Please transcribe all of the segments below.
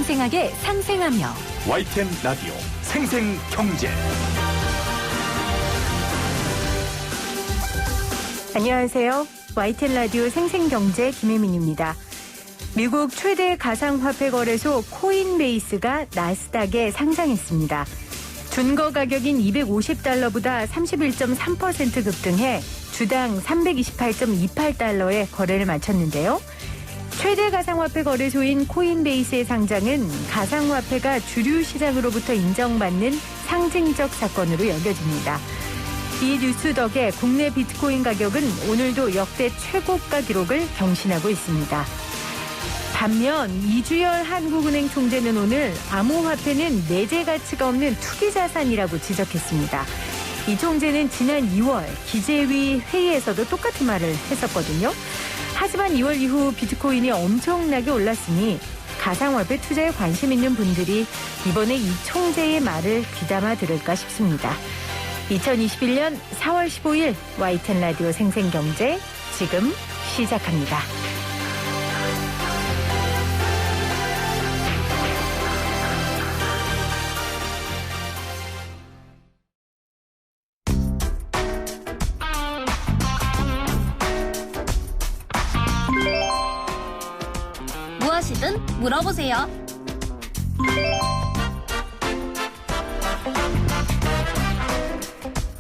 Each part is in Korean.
생생하게 상생하며 YTN 라디오 생생경제. 안녕하세요. YTN 라디오 생생경제 김혜민입니다. 미국 최대 가상화폐 거래소 코인베이스가 나스닥에 상장했습니다. 준거 가격인 $250보다 31.3% 급등해 주당 328.28달러에 거래를 마쳤는데요. 최대 가상화폐 거래소인 코인베이스의 상장은 가상화폐가 주류 시장으로부터 인정받는 상징적 사건으로 여겨집니다. 이 뉴스 덕에 국내 비트코인 가격은 오늘도 역대 최고가 기록을 경신하고 있습니다. 반면 이주열 한국은행 총재는 오늘 암호화폐는 내재 가치가 없는 투기자산이라고 지적했습니다. 이 총재는 지난 2월 기재위 회의에서도 똑같은 말을 했었거든요. 하지만 2월 이후 비트코인이 엄청나게 올랐으니 가상화폐 투자에 관심 있는 분들이 이번에 이 총재의 말을 귀담아 들을까 싶습니다. 2021년 4월 15일 YTN 라디오 생생경제 지금 시작합니다. 무엇이든 물어보세요.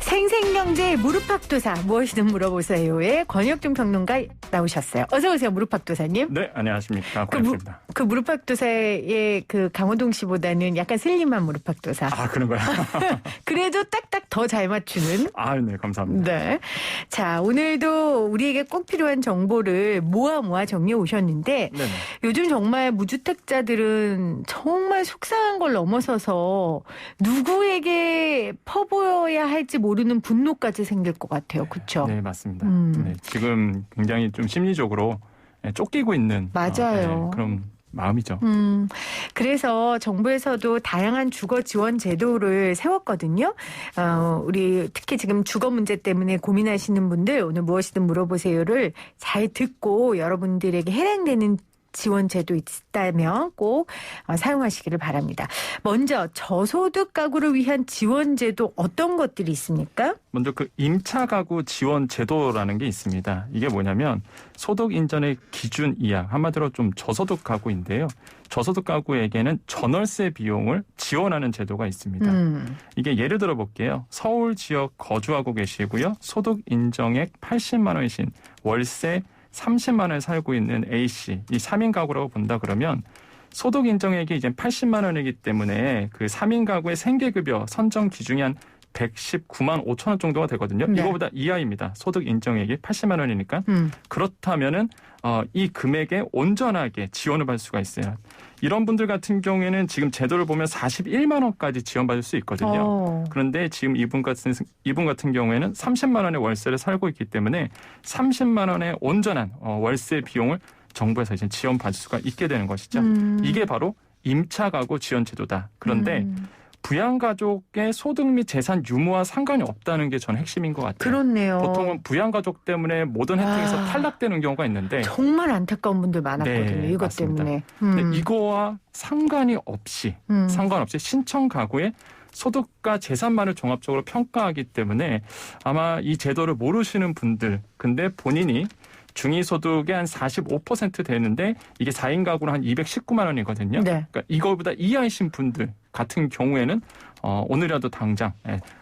생생경제 무릎팍도사 무엇이든 물어보세요의 권혁준 평론가 나오셨어요. 어서 오세요, 무릎팍도사님. 네, 안녕하십니까. 권혁준입니다. 그 무릎팍도사의 그 강호동 씨보다는 약간 슬림한 무릎팍도사. 아, 그런가요? 그래도 딱딱 더 잘 맞추는. 아, 네, 감사합니다. 네. 자, 오늘도 우리에게 꼭 필요한 정보를 모아 정리해 오셨는데 네네. 요즘 정말 무주택자들은 정말 속상한 걸 넘어서서 누구에게 퍼부어야 할지 모르는 분노까지 생길 것 같아요. 그렇죠? 네, 맞습니다. 네, 지금 굉장히 좀 심리적으로 쫓기고 있는 맞아요. 그런 마음이죠. 그래서 정부에서도 다양한 주거 지원 제도를 세웠거든요. 우리 특히 지금 주거 문제 때문에 고민하시는 분들 오늘 무엇이든 물어보세요를 잘 듣고 여러분들에게 해당되는 지원 제도 있다면 꼭 사용하시기를 바랍니다. 먼저 저소득 가구를 위한 지원 제도 어떤 것들이 있습니까? 먼저 그 임차 가구 지원 제도라는 게 있습니다. 이게 뭐냐면 소득 인정의 기준 이하, 한마디로 좀 저소득 가구인데요. 저소득 가구에게는 전월세 비용을 지원하는 제도가 있습니다. 이게 예를 들어 볼게요. 서울 지역 거주하고 계시고요. 소득 인정액 80만 원이신 월세 30만 원에 살고 있는 A씨, 이 3인 가구라고 본다 그러면 소득 인정액이 이제 80만 원이기 때문에 그 3인 가구의 생계급여 선정 기준이 한 119만 5천 원 정도가 되거든요. 네. 이거보다 이하입니다. 소득 인정액이 80만 원이니까. 그렇다면은 이 금액에 온전하게 지원을 받을 수가 있어요. 이런 분들 같은 경우에는 지금 제도를 보면 41만 원까지 지원받을 수 있거든요. 그런데 지금 이분 같은 경우에는 30만 원의 월세를 살고 있기 때문에 30만 원의 온전한 월세 비용을 정부에서 이제 지원받을 수가 있게 되는 것이죠. 이게 바로 임차 가구 지원 제도다. 그런데 부양가족의 소득 및 재산 유무와 상관이 없다는 게 저는 핵심인 것 같아요. 그렇네요. 보통은 부양가족 때문에 모든 혜택에서 탈락되는 경우가 있는데 정말 안타까운 분들 많았거든요. 네, 이것 맞습니다. 때문에. 근데 이거와 상관없이 신청 가구의 소득과 재산만을 종합적으로 평가하기 때문에 아마 이 제도를 모르시는 분들, 근데 본인이 중위소득의 한 45% 되는데 이게 4인 가구로 한 219만 원이거든요. 네. 그러니까 이거보다 이하이신 분들 같은 경우에는 오늘이라도 당장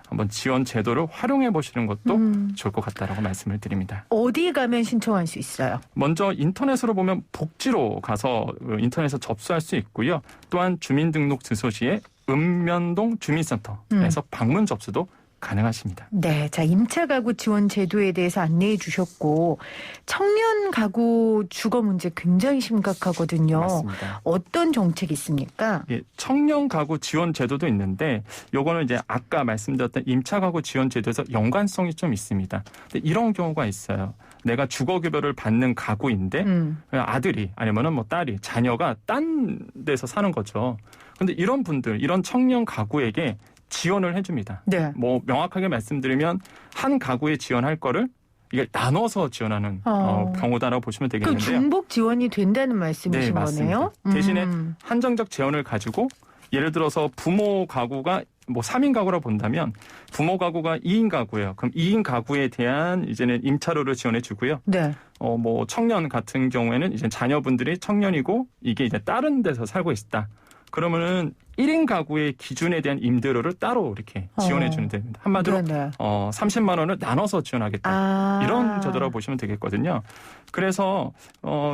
한번 지원 제도를 활용해 보시는 것도 좋을 것 같다라고 말씀을 드립니다. 어디 가면 신청할 수 있어요? 먼저 인터넷으로 보면 복지로 가서 인터넷에서 접수할 수 있고요. 또한 주민등록주소지에 읍면동 주민센터에서 방문 접수도 가능하십니다. 네, 자 임차 가구 지원 제도에 대해서 안내해 주셨고 청년 가구 주거 문제 굉장히 심각하거든요. 맞습니다. 어떤 정책이 있습니까? 예, 청년 가구 지원 제도도 있는데 요거는 이제 아까 말씀드렸던 임차 가구 지원 제도에서 연관성이 좀 있습니다. 근데 이런 경우가 있어요. 내가 주거급여를 받는 가구인데 아들이 아니면은 뭐 딸이 자녀가 딴 데서 사는 거죠. 근데 이런 분들, 이런 청년 가구에게 지원을 해줍니다. 네. 뭐 명확하게 말씀드리면 한 가구에 지원할 거를 이게 나눠서 지원하는 경우다라고 보시면 그 되겠는데요. 중복 지원이 된다는 말씀이신 네, 거네요. 대신에 한정적 재원을 가지고 예를 들어서 부모 가구가 뭐 3인 가구라 본다면 부모 가구가 2인 가구예요. 그럼 2인 가구에 대한 이제는 임차료를 지원해 주고요. 네. 뭐 청년 같은 경우에는 이제 자녀분들이 청년이고 이게 이제 다른 데서 살고 있다. 그러면은 1인 가구의 기준에 대한 임대료를 따로 이렇게 지원해 주는 됩니다. 한마디로 네네. 30만 원을 나눠서 지원하겠다. 이런 제도라고 보시면 되겠거든요. 그래서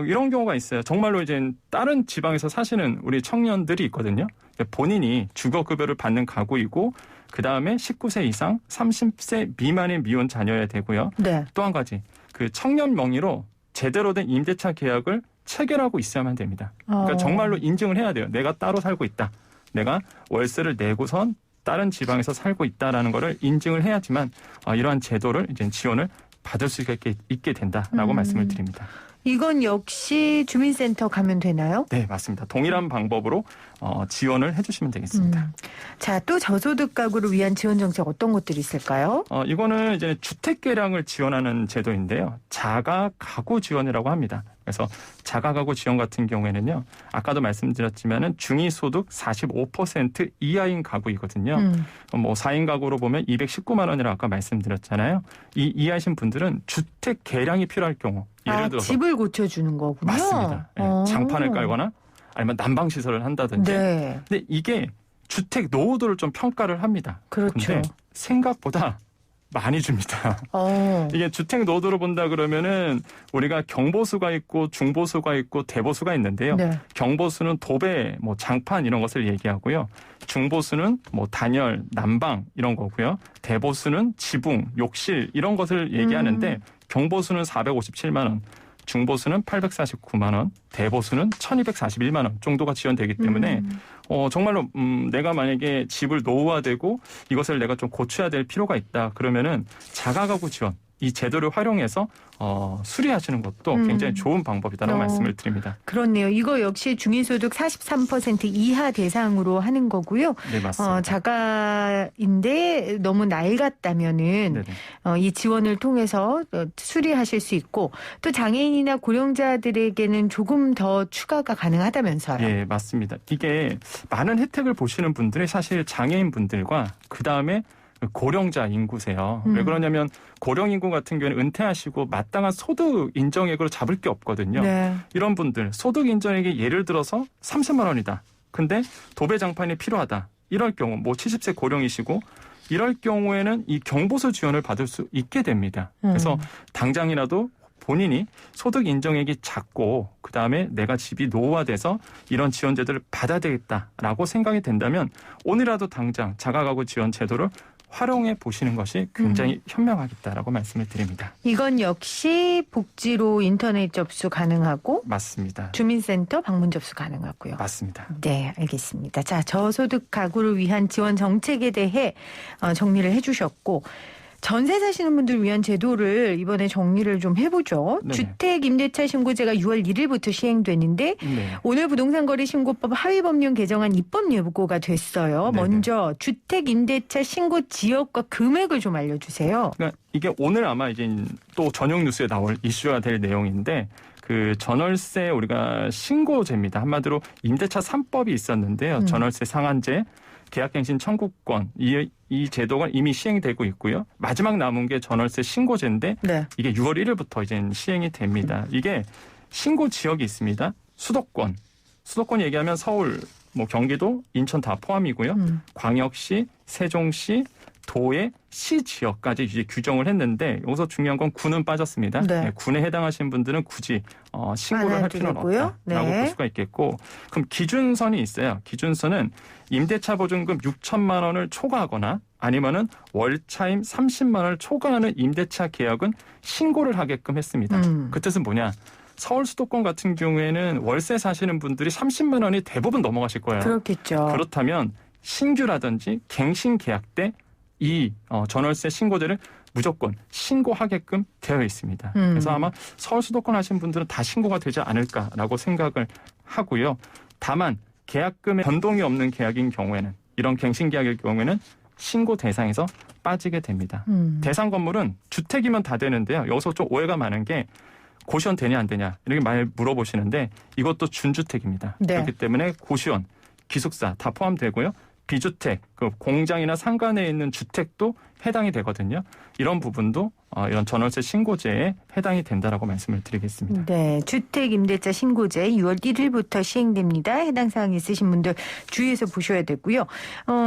이런 경우가 있어요. 정말로 이제 다른 지방에서 사시는 우리 청년들이 있거든요. 본인이 주거급여를 받는 가구이고 그다음에 19세 이상 30세 미만의 미혼 자녀여야 되고요. 네. 또 한 가지 그 청년 명의로 제대로 된 임대차 계약을 체결하고 있어야만 됩니다. 그러니까 정말로 인증을 해야 돼요. 내가 따로 살고 있다. 내가 월세를 내고선 다른 지방에서 살고 있다라는 거를 인증을 해야지만 이러한 제도를 이제 지원을 받을 수 있게 된다라고 말씀을 드립니다. 이건 역시 주민센터 가면 되나요? 네, 맞습니다. 동일한 방법으로 지원을 해주시면 되겠습니다. 자, 또 저소득 가구를 위한 지원 정책 어떤 것들이 있을까요? 이거는 이제 주택 개량을 지원하는 제도인데요. 자가 가구 지원이라고 합니다. 그래서 자가 가구 지원 같은 경우에는요. 아까도 말씀드렸지만은 중위소득 45% 이하인 가구이거든요. 뭐 4인 가구로 보면 219만 원이라고 아까 말씀드렸잖아요. 이 이하신 분들은 주택 개량이 필요할 경우 예를 들어서 집을 고쳐주는 거군요. 맞습니다. 네, 장판을 깔거나 아니면 난방 시설을 한다든지. 네. 근데 이게 주택 노후도를 좀 평가를 합니다. 그렇죠. 근데 생각보다 많이 줍니다. 이게 주택 노후도를 본다 그러면은 우리가 경보수가 있고 중보수가 있고 대보수가 있는데요. 네. 경보수는 도배, 뭐 장판 이런 것을 얘기하고요. 중보수는 뭐 단열, 난방 이런 거고요. 대보수는 지붕, 욕실 이런 것을 얘기하는데 경보수는 457만 원, 중보수는 849만 원, 대보수는 1241만 원 정도가 지원되기 때문에 정말로 내가 만약에 집을 노후화되고 이것을 내가 좀 고쳐야 될 필요가 있다. 그러면은 자가가구 지원 이 제도를 활용해서 수리하시는 것도 굉장히 좋은 방법이다라고 말씀을 드립니다. 그렇네요. 이거 역시 중위소득 43% 이하 대상으로 하는 거고요. 네, 맞습니다. 자가인데 너무 낡았다면은 이 지원을 통해서 수리하실 수 있고 또 장애인이나 고령자들에게는 조금 더 추가가 가능하다면서요. 예, 맞습니다. 이게 많은 혜택을 보시는 분들이 사실 장애인 분들과 그다음에 고령자 인구세요. 왜 그러냐면 고령 인구 같은 경우는 은퇴하시고 마땅한 소득 인정액으로 잡을 게 없거든요. 네. 이런 분들 소득 인정액이 예를 들어서 30만 원이다. 근데 도배 장판이 필요하다. 이럴 경우 뭐 70세 고령이시고 이럴 경우에는 이 경보수 지원을 받을 수 있게 됩니다. 그래서 당장이라도 본인이 소득 인정액이 작고 그다음에 내가 집이 노후화돼서 이런 지원 제도를 받아야 되겠다라고 생각이 된다면 오늘이라도 당장 자가가구 지원 제도를 활용해 보시는 것이 굉장히 현명하겠다라고 말씀을 드립니다. 이건 역시 복지로 인터넷 접수 가능하고 맞습니다. 주민센터 방문 접수 가능하고요. 맞습니다. 네, 알겠습니다. 자, 저소득 가구를 위한 지원 정책에 대해 정리를 해주셨고 전세 사시는 분들 위한 제도를 이번에 정리를 좀 해보죠. 네네. 주택임대차 신고제가 6월 1일부터 시행되는데 네. 오늘 부동산거래신고법 하위법령 개정안 입법 예고가 됐어요. 네네. 먼저 주택임대차 신고 지역과 금액을 좀 알려주세요. 그러니까 이게 오늘 아마 이제 또 저녁 뉴스에 나올 이슈가 될 내용인데 그 전월세 우리가 신고제입니다. 한마디로 임대차 3법이 있었는데요. 전월세 상한제, 계약갱신 청구권 이 제도가 이미 시행되고 있고요. 마지막 남은 게 전월세 신고제인데 네. 이게 6월 1일부터 이제 시행이 됩니다. 이게 신고 지역이 있습니다. 수도권 얘기하면 서울, 뭐 경기도, 인천 다 포함이고요. 광역시, 세종시, 도의 시 지역까지 이제 규정을 했는데 여기서 중요한 건 구는 빠졌습니다. 네. 군에 해당하시는 분들은 굳이 신고를 할 필요는 되겠고요. 없다라고 네. 볼 수가 있겠고 그럼 기준선이 있어요. 기준선은 임대차 보증금 6천만 원을 초과하거나 아니면은 월차임 30만 원을 초과하는 임대차 계약은 신고를 하게끔 했습니다. 그 뜻은 뭐냐? 서울 수도권 같은 경우에는 월세 사시는 분들이 30만 원이 대부분 넘어가실 거예요. 그렇겠죠. 그렇다면 신규라든지 갱신 계약 때 이 전월세 신고제를 무조건 신고하게끔 되어 있습니다. 그래서 아마 서울 수도권 하신 분들은 다 신고가 되지 않을까라고 생각을 하고요. 다만 계약금의 변동이 없는 계약인 경우에는 이런 갱신 계약일 경우에는 신고 대상에서 빠지게 됩니다. 대상 건물은 주택이면 다 되는데요. 여기서 좀 오해가 많은 게 고시원 되냐 안 되냐 이렇게 많이 물어보시는데 이것도 준주택입니다. 네. 그렇기 때문에 고시원, 기숙사 다 포함되고요. 비주택, 그 공장이나 상가내에 있는 주택도 해당이 되거든요. 이런 부분도 이런 전월세 신고제에 해당이 된다라고 말씀을 드리겠습니다. 네, 주택임대차 신고제 6월 1일부터 시행됩니다. 해당 사항 있으신 분들 주의해서 보셔야 되고요.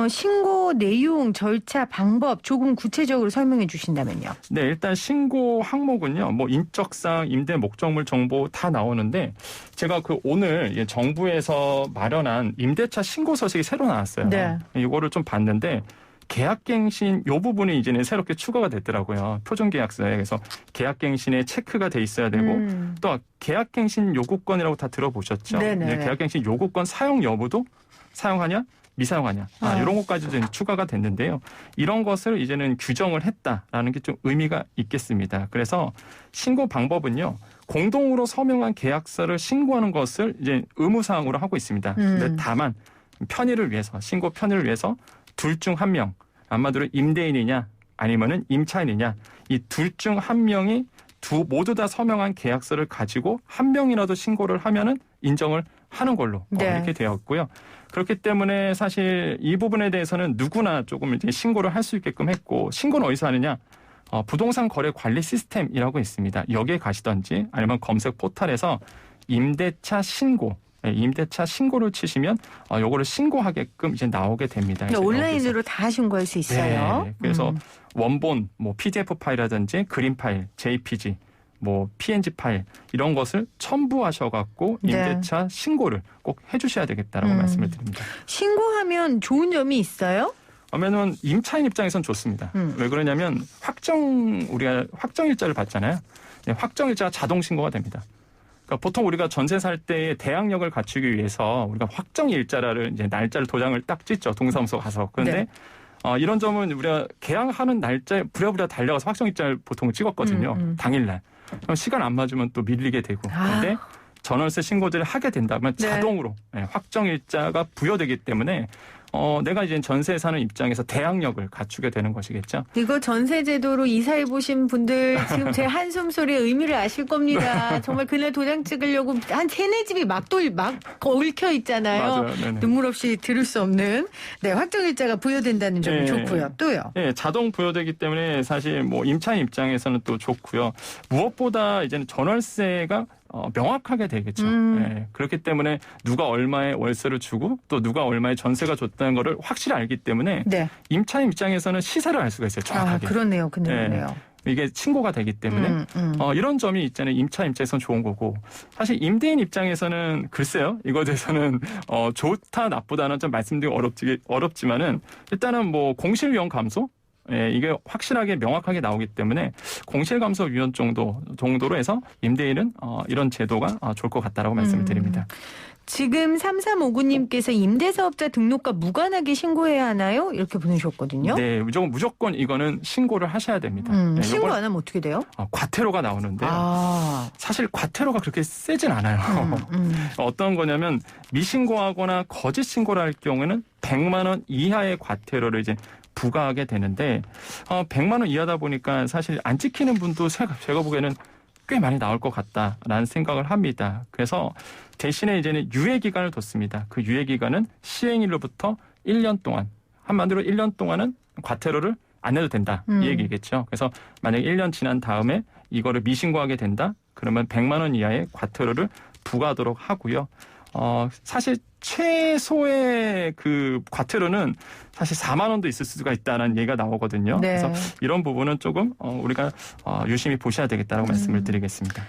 신고 내용, 절차, 방법 조금 구체적으로 설명해 주신다면요. 네, 일단 신고 항목은요. 뭐 인적사항, 임대 목적물 정보 다 나오는데 제가 오늘 정부에서 마련한 임대차 신고 서식이 새로 나왔어요. 네. 이거를 좀 봤는데 계약갱신 요 부분이 이제는 새롭게 추가가 됐더라고요. 표준계약서에. 그래서 계약갱신에 체크가 돼 있어야 되고 또 계약갱신 요구권이라고 다 들어보셨죠? 네네. 네, 계약갱신 요구권 사용 여부도 사용하냐? 미사용하냐 이런 것까지도 추가가 됐는데요. 이런 것을 이제는 규정을 했다라는 게 좀 의미가 있겠습니다. 그래서 신고 방법은요. 공동으로 서명한 계약서를 신고하는 것을 이제 의무사항으로 하고 있습니다. 근데 다만 편의를 위해서 신고 편의를 위해서 둘 중 한 명, 아마도 임대인이냐 아니면은 임차인이냐 이 둘 중 한 명이 모두 다 서명한 계약서를 가지고 한 명이라도 신고를 하면은 인정을 하는 걸로 네. 이렇게 되었고요. 그렇기 때문에 사실 이 부분에 대해서는 누구나 조금 이제 신고를 할 수 있게끔 했고 신고는 어디서 하느냐? 부동산 거래 관리 시스템이라고 있습니다. 여기에 가시던지 아니면 검색 포털에서 임대차 신고. 임대차 신고를 치시면 요거를 신고하게끔 이제 나오게 됩니다. 그러니까 온라인으로 다 신고할 수 있어요. 네, 그래서 원본, 뭐 PDF 파일이라든지 그림 파일, JPG, 뭐 PNG 파일 이런 것을 첨부하셔갖고 임대차 신고를 꼭 해주셔야 되겠다라고 말씀을 드립니다. 신고하면 좋은 점이 있어요? 그러면은 임차인 입장에선 좋습니다. 왜 그러냐면 우리가 확정일자를 받잖아요. 네, 확정일자가 자동 신고가 됩니다. 그러니까 보통 우리가 전세 살 때의 대항력을 갖추기 위해서 우리가 확정일자를 이제 날짜를 도장을 딱 찍죠. 동사무소 가서. 그런데 네. 이런 점은 우리가 계약하는 날짜에 부랴부랴 달려가서 확정일자를 보통 찍었거든요. 당일날. 그럼 시간 안 맞으면 또 밀리게 되고. 그런데 전월세 신고제를 하게 된다면 네. 자동으로 확정일자가 부여되기 때문에 내가 이제 전세에 사는 입장에서 대항력을 갖추게 되는 것이겠죠. 이거 전세제도로 이사해 보신 분들 지금 제 한숨 소리의 의미를 아실 겁니다. 정말 그날 도장 찍으려고 한 3-4집이 막 얽혀 있잖아요. 맞아요. 네네. 눈물 없이 들을 수 없는 확정일자가 부여된다는 점이 좋고요. 또요. 네, 자동 부여되기 때문에 사실 뭐 임차인 입장에서는 또 좋고요. 무엇보다 이제는 전월세가 명확하게 되겠죠. 네, 그렇기 때문에 누가 얼마의 월세를 주고 또 누가 얼마의 전세가 줬다는 거를 확실히 알기 때문에 네. 임차인 입장에서는 시세를 알 수가 있어요. 정확하게. 그러네요. 그러네요. 이게 신고가 되기 때문에 이런 점이 있잖아요. 임차인 입장에서는 좋은 거고 사실 임대인 입장에서는 글쎄요. 이거에 대해서는 좋다 나쁘다는 좀 말씀드리기 어렵지만은 일단은 뭐 공실위험 감소 이게 확실하게 명확하게 나오기 때문에 공실감소위원 정도로 해서 임대인은 이런 제도가 좋을 것 같다라고 말씀을 드립니다. 지금 3359님께서 임대사업자 등록과 무관하게 신고해야 하나요? 이렇게 보내주셨거든요. 네, 무조건 이거는 신고를 하셔야 됩니다. 네, 신고 안 하면 어떻게 돼요? 과태료가 나오는데요. 사실 과태료가 그렇게 세진 않아요. 어떤 거냐면 미신고하거나 거짓 신고를 할 경우에는 100만 원 이하의 과태료를 이제 부과하게 되는데 100만 원 이하다 보니까 사실 안 지키는 분도 제가 보기에는 꽤 많이 나올 것 같다라는 생각을 합니다. 그래서 대신에 이제는 유예 기간을 뒀습니다. 그 유예 기간은 시행일로부터 1년 동안 한마디로 1년 동안은 과태료를 안 내도 된다 이 얘기겠죠. 그래서 만약에 1년 지난 다음에 이거를 미신고하게 된다 그러면 100만 원 이하의 과태료를 부과하도록 하고요. 사실 최소의 그 과태료는 사실 4만 원도 있을 수가 있다는 얘기가 나오거든요. 네. 그래서 이런 부분은 조금 우리가 유심히 보셔야 되겠다고 말씀을 드리겠습니다.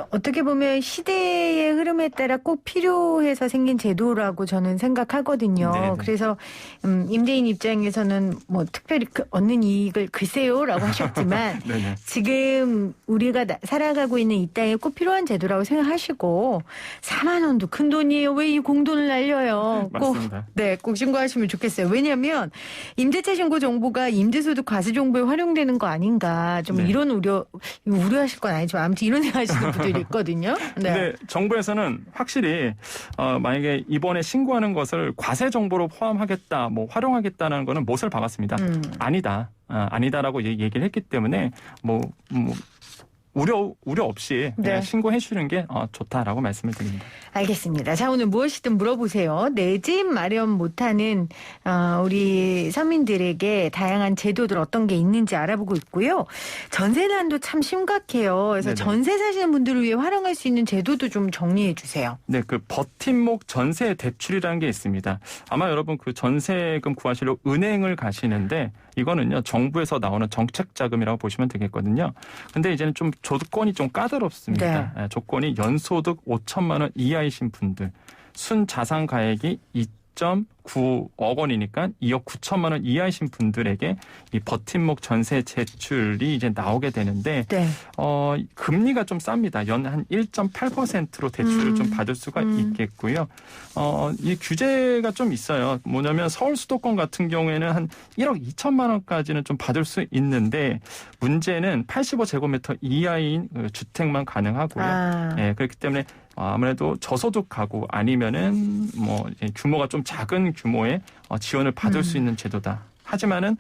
어떻게 보면 시대의 흐름에 따라 꼭 필요해서 생긴 제도라고 저는 생각하거든요. 네네. 그래서 임대인 입장에서는 뭐 특별히 얻는 이익을 글쎄요라고 하셨지만 네네. 지금 우리가 살아가고 있는 이 땅에 꼭 필요한 제도라고 생각하시고 4만 원도 큰 돈이에요. 왜 이 공돈을 날려요? 맞습니다. 꼭 신고하시면 좋겠어요. 왜냐하면 임대차 신고 정보가 임대소득 과세 정보에 활용되는 거 아닌가 좀 네. 이런 우려하실 건 아니지만 아무튼 이런 생각 우려하시는 분들이 있거든요. 네. 근데 정부에서는 확실히 만약에 이번에 신고하는 것을 과세 정보로 포함하겠다, 뭐 활용하겠다는 거는 못을 박았습니다. 아니다라고 얘기를 했기 때문에 우려 없이 네. 신고해 주는 게 좋다라고 말씀을 드립니다. 알겠습니다. 자, 오늘 무엇이든 물어보세요. 내 집 마련 못하는 우리 서민들에게 다양한 제도들 어떤 게 있는지 알아보고 있고요. 전세난도 참 심각해요. 그래서 네네. 전세 사시는 분들을 위해 활용할 수 있는 제도도 좀 정리해 주세요. 네, 그 버팀목 전세 대출이라는 게 있습니다. 아마 여러분 그 전세금 구하시러 은행을 가시는데 이거는요 정부에서 나오는 정책 자금이라고 보시면 되겠거든요. 근데 이제는 좀 조건이 좀 까다롭습니다. 네. 조건이 연소득 5천만 원 이하이신 분들, 순자산 가액이 2.9억 원이니까 2억 9천만 원 이하이신 분들에게 이 버팀목 전세 대출이 이제 나오게 되는데 네. 금리가 좀 쌉니다. 연 한 1.8%로 대출을 좀 받을 수가 있겠고요. 이 규제가 좀 있어요. 뭐냐면 서울 수도권 같은 경우에는 한 1억 2천만 원까지는 좀 받을 수 있는데 문제는 85제곱미터 이하인 주택만 가능하고요. 네, 그렇기 때문에 아무래도 저소득 가구 아니면은 규모가 좀 작은 규모의 지원을 받을 수 있는 제도다. 하지만은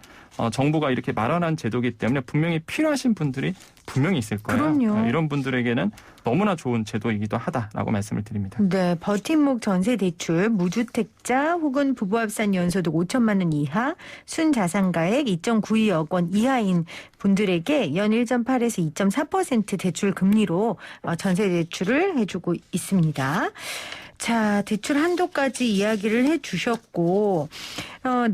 정부가 이렇게 마련한 제도이기 때문에 분명히 필요하신 분들이 분명히 있을 거예요. 그럼요. 이런 분들에게는 너무나 좋은 제도이기도 하다라고 말씀을 드립니다. 네, 버팀목 전세 대출, 무주택자 혹은 부부 합산 연소득 5천만 원 이하, 순자산가액 2.92억 원 이하인 분들에게 연 1.8에서 2.4% 대출 금리로 전세 대출을 해주고 있습니다. 자, 대출 한도까지 이야기를 해주셨고,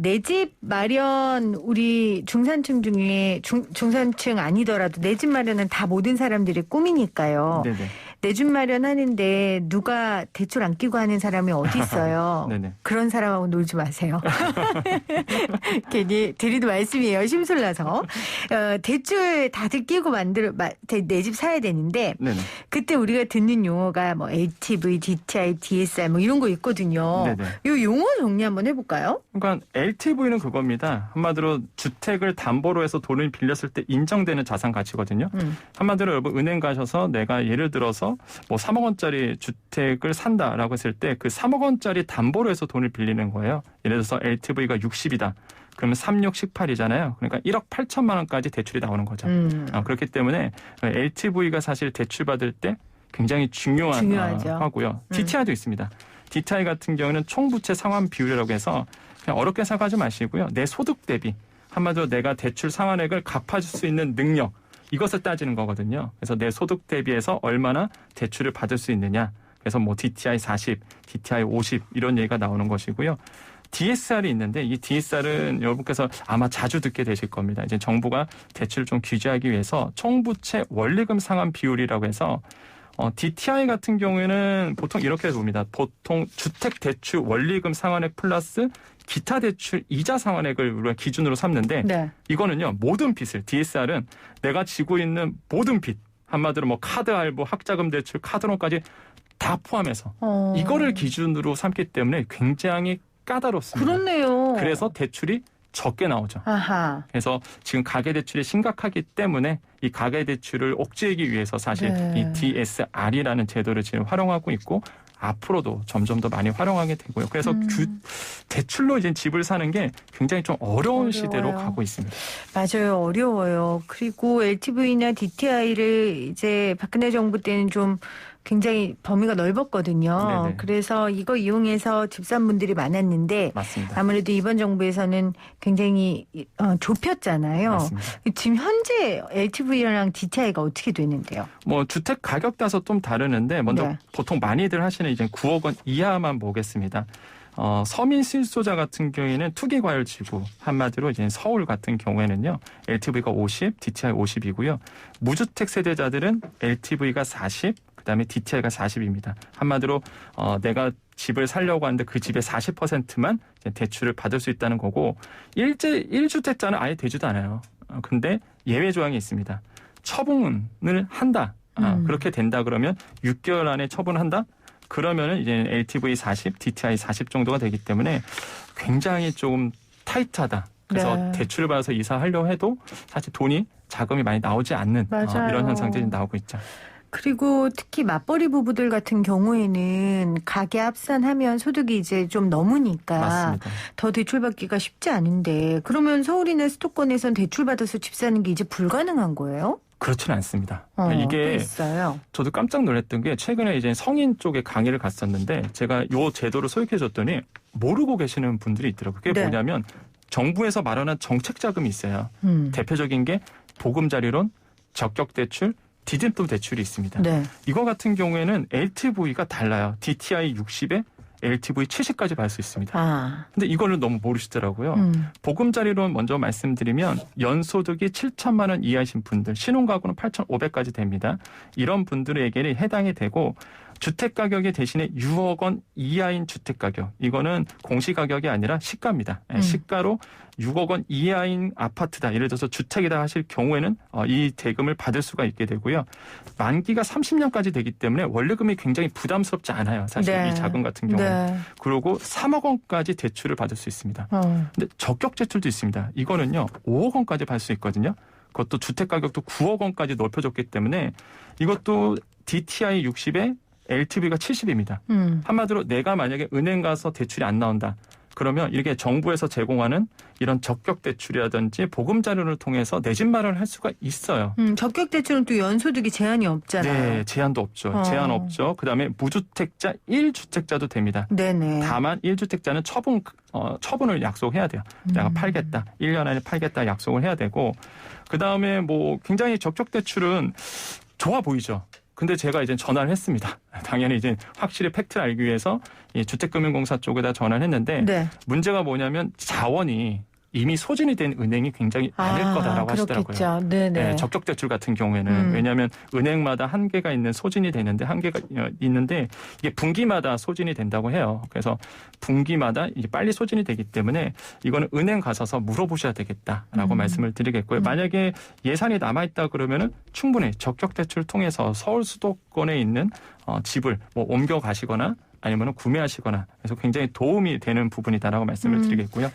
내 집 마련 우리 중산층 중에 중산층 아니더라도 내 집 마련은 다 모든 사람들의 꿈이니까요. 네네. 내 집 마련하는데 누가 대출 안 끼고 하는 사람이 어디 있어요. 네네. 그런 사람하고 놀지 마세요. 괜히 드리는 말씀이에요. 심술나서. 대출 다들 끼고 내 집 사야 되는데 네네. 그때 우리가 듣는 용어가 뭐 LTV, DTI, DSR 뭐 이런 거 있거든요. 네네. 이 용어 정리 한번 해볼까요? 그러니까 LTV는 그겁니다. 한마디로 주택을 담보로 해서 돈을 빌렸을 때 인정되는 자산 가치거든요. 한마디로 여러분 은행 가셔서 내가 예를 들어서 뭐 3억 원짜리 주택을 산다라고 했을 때 그 3억 원짜리 담보로 해서 돈을 빌리는 거예요. 예를 들어서 LTV가 60이다. 그러면 36, 18이잖아요. 그러니까 1억 8천만 원까지 대출이 나오는 거죠. 그렇기 때문에 LTV가 사실 대출받을 때 굉장히 중요하죠. 하고요. DTI도 있습니다. DTI 같은 경우는 총부채 상환 비율이라고 해서 그냥 어렵게 생각하지 마시고요. 내 소득 대비 한마디로 내가 대출 상환액을 갚아줄 수 있는 능력 이것을 따지는 거거든요. 그래서 내 소득 대비해서 얼마나 대출을 받을 수 있느냐. 그래서 뭐 DTI 40, DTI 50 이런 얘기가 나오는 것이고요. DSR이 있는데 이 DSR은 여러분께서 아마 자주 듣게 되실 겁니다. 이제 정부가 대출을 좀 규제하기 위해서 총부채 원리금 상환 비율이라고 해서 DTI 같은 경우에는 보통 이렇게 봅니다. 보통 주택 대출 원리금 상환액 플러스 기타 대출 이자 상환액을 우리가 기준으로 삼는데 네. 이거는요 모든 빚을 DSR은 내가 지고 있는 모든 빚 한마디로 뭐 카드 할부, 학자금 대출, 카드론까지 다 포함해서 이거를 기준으로 삼기 때문에 굉장히 까다롭습니다. 그렇네요. 그래서 대출이 적게 나오죠. 아하. 그래서 지금 가계대출이 심각하기 때문에 이 가계대출을 억제하기 위해서 사실 이 DSR이라는 제도를 지금 활용하고 있고 앞으로도 점점 더 많이 활용하게 되고요. 그래서 대출로 이제 집을 사는 게 굉장히 좀 어려운 시대로 가고 있습니다. 맞아요. 어려워요. 그리고 LTV나 DTI를 이제 박근혜 정부 때는 좀 굉장히 범위가 넓었거든요. 네네. 그래서 이거 이용해서 집 산 분들이 많았는데 맞습니다. 아무래도 이번 정부에서는 굉장히 좁혔잖아요. 맞습니다. 지금 현재 LTV랑 DTI가 어떻게 되는데요? 뭐 주택 가격 따서 좀 다르는데 먼저 네. 보통 많이들 하시는 이제 9억 원 이하만 보겠습니다. 서민 실소자 같은 경우에는 투기과열지구 한마디로 이제 서울 같은 경우에는요 LTV가 50, DTI 50이고요. 무주택 세대자들은 LTV가 40, 그다음에 DTI가 40입니다. 한마디로 내가 집을 살려고 하는데 그 집의 40%만 대출을 받을 수 있다는 거고 1주택자는 아예 되지도 않아요. 근데 예외 조항이 있습니다. 처분을 한다. 그렇게 된다 그러면 6개월 안에 처분한다? 그러면은 이제 LTV 40, DTI 40 정도가 되기 때문에 굉장히 좀 타이트하다. 그래서 네. 대출을 받아서 이사하려고 해도 사실 자금이 많이 나오지 않는 이런 현상들이 나오고 있죠. 그리고 특히 맞벌이 부부들 같은 경우에는 가계 합산하면 소득이 이제 좀 넘으니까 맞습니다. 더 대출받기가 쉽지 않은데 그러면 서울이나 수도권에선 대출받아서 집 사는 게 이제 불가능한 거예요? 그렇지는 않습니다. 또 이게 있어요. 저도 깜짝 놀랐던 게 최근에 이제 성인 쪽에 강의를 갔었는데 제가 요 제도를 소개해 줬더니 모르고 계시는 분들이 있더라고요. 그게 네. 뭐냐면 정부에서 마련한 정책 자금이 있어요. 음. 대표적인 게 보금자리론, 적격대출, 디딤돌 대출이 있습니다. 네. 이거 같은 경우에는 LTV가 달라요. DTI 60에 LTV 70까지 받을 수 있습니다. 아. 근데 이거를 너무 모르시더라고요. 보금자리론 먼저 말씀드리면 연소득이 7천만 원 이하이신 분들, 신혼가구는 8,500까지 됩니다. 이런 분들에게는 해당이 되고 주택가격이 대신에 6억 원 이하인 주택가격, 이거는 공시가격이 아니라 시가입니다. 시가로 6억 원 이하인 아파트다, 예를 들어서 주택이다 하실 경우에는 이 대금을 받을 수가 있게 되고요. 만기가 30년까지 되기 때문에 원리금이 굉장히 부담스럽지 않아요. 사실 네. 이 자금 같은 경우는. 네. 그리고 3억 원까지 대출을 받을 수 있습니다. 근데 적격 대출도 있습니다. 이거는요 5억 원까지 받을 수 있거든요. 그것도 주택 가격도 9억 원까지 넓혀줬기 때문에 이것도 DTI 60에 LTV가 70입니다. 한마디로 내가 만약에 은행 가서 대출이 안 나온다. 그러면 이렇게 정부에서 제공하는 이런 적격 대출이라든지 보금자리론을 통해서 내 집 마련을 할 수가 있어요. 적격 대출은 또 연소득이 제한이 없잖아요. 네, 제한도 없죠. 제한 없죠. 그다음에 무주택자 1주택자도 됩니다. 네네. 다만 1주택자는 처분을 약속해야 돼요. 내가 팔겠다. 1년 안에 팔겠다 약속을 해야 되고 그다음에 뭐 굉장히 적격 대출은 좋아 보이죠. 근데 제가 이제 전화를 했습니다. 당연히 이제 확실히 팩트를 알기 위해서 이 주택금융공사 쪽에다 전화를 했는데 네. 문제가 뭐냐면 자원이 이미 소진이 된 은행이 굉장히 많을 거다라고 하시더라고요. 그렇겠죠. 네네. 네, 적격 대출 같은 경우에는 왜냐하면 은행마다 한계가 있는 소진이 되는데 한계가 있는데 이게 분기마다 소진이 된다고 해요. 그래서 분기마다 이게 빨리 소진이 되기 때문에 이거는 은행 가셔서 물어보셔야 되겠다라고 말씀을 드리겠고요. 만약에 예산이 남아 있다 그러면은 충분히 적격 대출을 통해서 서울 수도권에 있는 집을 뭐 옮겨 가시거나 아니면 구매하시거나 그래서 굉장히 도움이 되는 부분이다라고 말씀을 드리겠고요.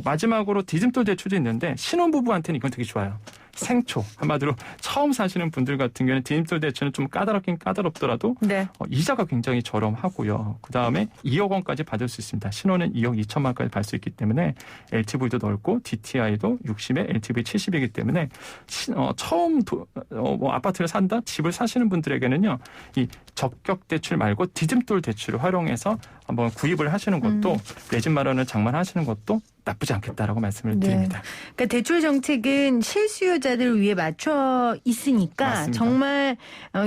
마지막으로 디딤돌 대출도 있는데 신혼부부한테는 이건 되게 좋아요. 생초, 한마디로 처음 사시는 분들 같은 경우는 디딤돌 대출은 좀 까다롭긴 까다롭더라도 네. 이자가 굉장히 저렴하고요. 그다음에 2억 원까지 받을 수 있습니다. 신혼은 2억 2천만 원까지 받을 수 있기 때문에 LTV도 넓고 DTI도 60에 LTV 70이기 때문에 처음 아파트를 산다, 집을 사시는 분들에게는요. 이 적격 대출 말고 디딤돌 대출을 활용해서 한번 구입을 하시는 것도 내 집 마련을 장만하시는 것도 나쁘지 않겠다라고 말씀을 드립니다. 그러니까 대출 정책은 실수요자들을 위해 맞춰 있으니까 맞습니다. 정말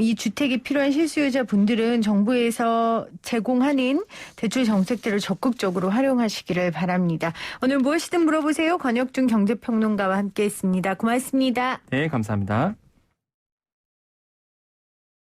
이 주택이 필요한 실수요자 분들은 정부에서 제공하는 대출 정책들을 적극적으로 활용하시기를 바랍니다. 오늘 무엇이든 물어보세요. 권혁중 경제평론가와 함께했습니다. 고맙습니다. 네, 감사합니다.